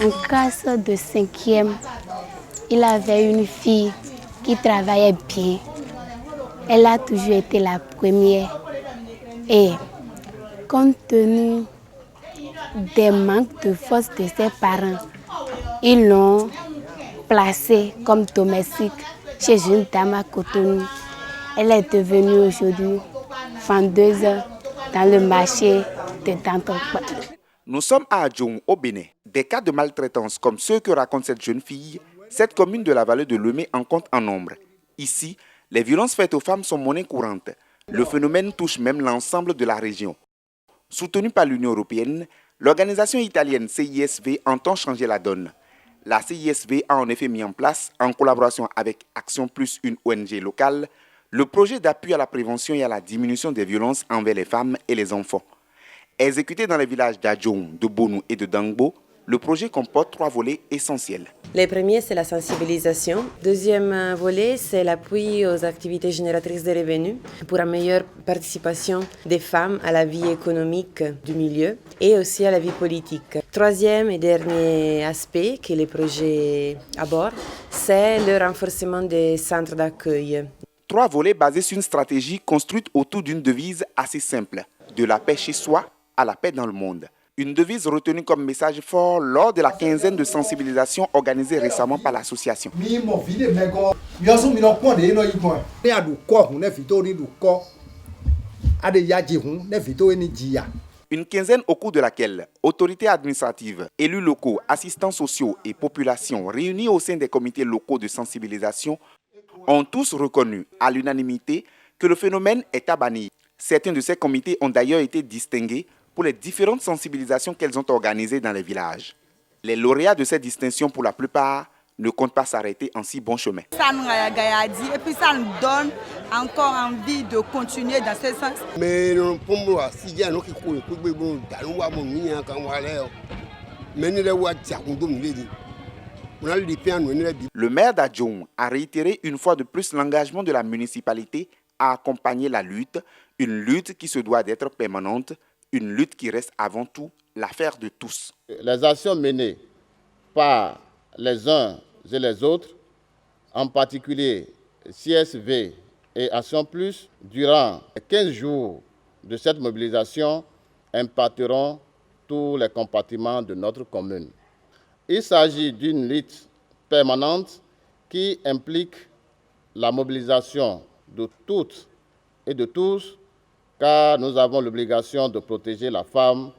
En classe de 5e, il avait une fille qui travaillait bien. Elle a toujours été la première. Et compte tenu des manques de force de ses parents, ils l'ont placée comme domestique chez une dame à Cotonou. Elle est devenue aujourd'hui vendeuse dans le marché de Dantokpa. Nous sommes à Adjoum, au Bénin. Des cas de maltraitance comme ceux que raconte cette jeune fille, cette commune de la vallée de Lomé en compte en nombre. Ici, les violences faites aux femmes sont monnaie courante. Le phénomène touche même l'ensemble de la région. Soutenue par l'Union européenne, l'organisation italienne CISV entend changer la donne. La CISV a en effet mis en place, en collaboration avec Action Plus, une ONG locale, le projet d'appui à la prévention et à la diminution des violences envers les femmes et les enfants. Exécuté dans les villages d'Adjoum, de Bonou et de Dangbo, le projet comporte 3 volets essentiels. Le premier, c'est la sensibilisation. Deuxième volet, c'est l'appui aux activités génératrices de revenus pour une meilleure participation des femmes à la vie économique du milieu et aussi à la vie politique. Troisième et dernier aspect que le projet aborde, c'est le renforcement des centres d'accueil. 3 volets basés sur une stratégie construite autour d'une devise assez simple, de la paix chez soi à la paix dans le monde. Une devise retenue comme message fort lors de la quinzaine de sensibilisation organisée récemment par l'association. Une quinzaine au cours de laquelle autorités administratives, élus locaux, assistants sociaux et populations réunis au sein des comités locaux de sensibilisation ont tous reconnu à l'unanimité que le phénomène est à bannir. Certains de ces comités ont d'ailleurs été distingués pour les différentes sensibilisations qu'elles ont organisées dans les villages. Les lauréats de ces distinctions, pour la plupart, ne comptent pas s'arrêter en si bon chemin. Ça nous a dit et puis ça nous donne encore envie de continuer dans ce sens. Le maire d'Adjoum a réitéré une fois de plus l'engagement de la municipalité à accompagner la lutte, une lutte qui se doit d'être permanente, une lutte qui reste avant tout l'affaire de tous. Les actions menées par les uns et les autres, en particulier CSV et Action Plus, durant 15 jours de cette mobilisation, impacteront tous les compartiments de notre commune. Il s'agit d'une lutte permanente qui implique la mobilisation de toutes et de tous, car nous avons l'obligation de protéger la femme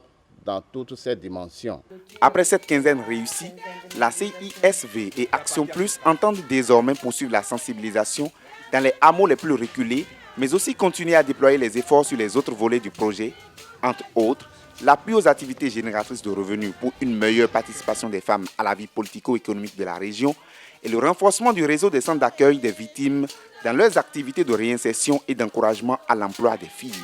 dans toutes ses dimensions. Après cette quinzaine réussie, la CISV et Action Plus entendent désormais poursuivre la sensibilisation dans les hameaux les plus reculés, mais aussi continuer à déployer les efforts sur les autres volets du projet, entre autres, l'appui aux activités génératrices de revenus pour une meilleure participation des femmes à la vie politico-économique de la région et le renforcement du réseau des centres d'accueil des victimes dans leurs activités de réinsertion et d'encouragement à l'emploi des filles.